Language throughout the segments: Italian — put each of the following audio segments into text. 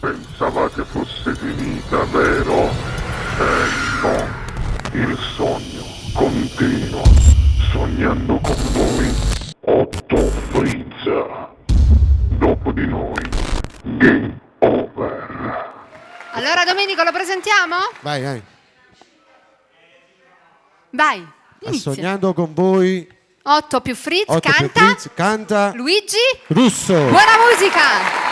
Pensavate fosse finita, vero? No. Il sogno continua. Sognando con voi, Otto Frizza. Dopo di noi, game over. Allora Domenico lo presentiamo? Vai, vai. Vai, inizia. Sognando con voi. 8 più Fritz, Otto più canta. Fritz, canta Luigi. Russo. Buona musica.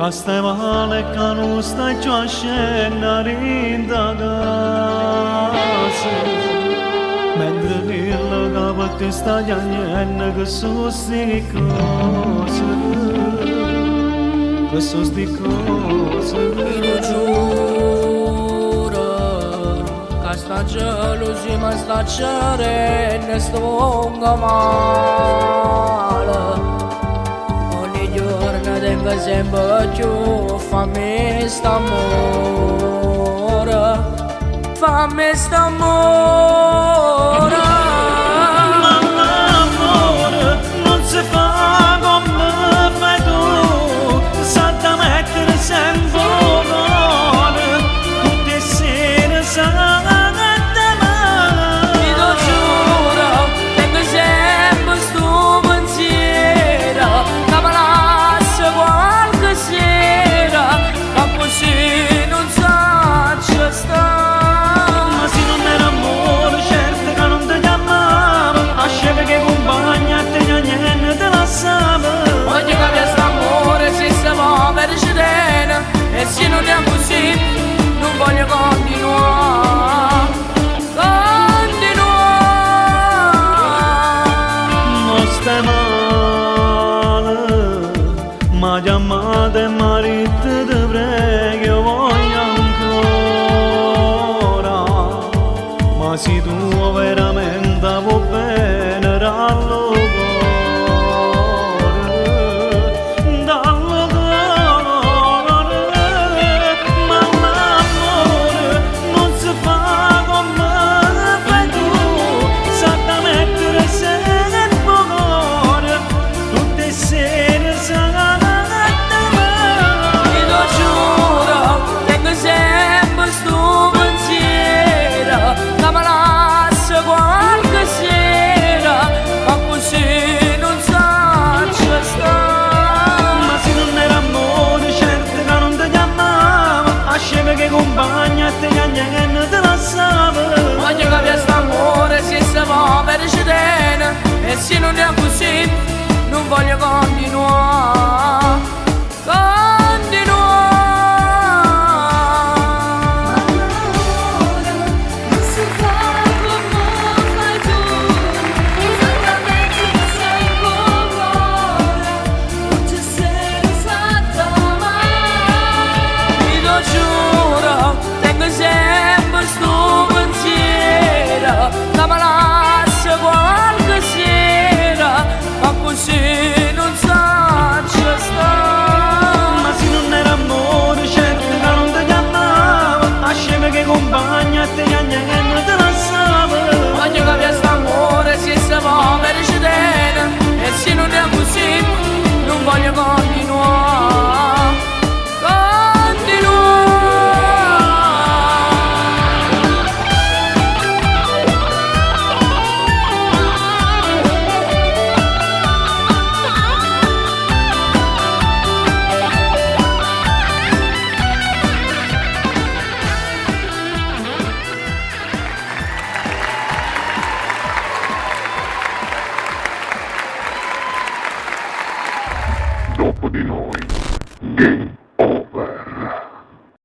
Asta male ca nu stai cioașe narinda gase Mentre nella cava ti sta giagnendo che sosti cose Che sosti cose Io giuro che sta gelosia ma sta cerendo stonga male Tengo sempre più fammi st'amore Ma l'amore non si fa come fai tu Sa da mettere sempre cuore Tutte sere sa da mare Io giuro tengo sempre sto pensiero Che me lascia qualche sera Ma così non sa c'è sta Ma se non era amore certo che non ti chiamavo A sceglie che compagna e te niente te lasciavo Voglio che questo amore si può perdere E se non è così non voglio continuare Non stai male Ma chiamare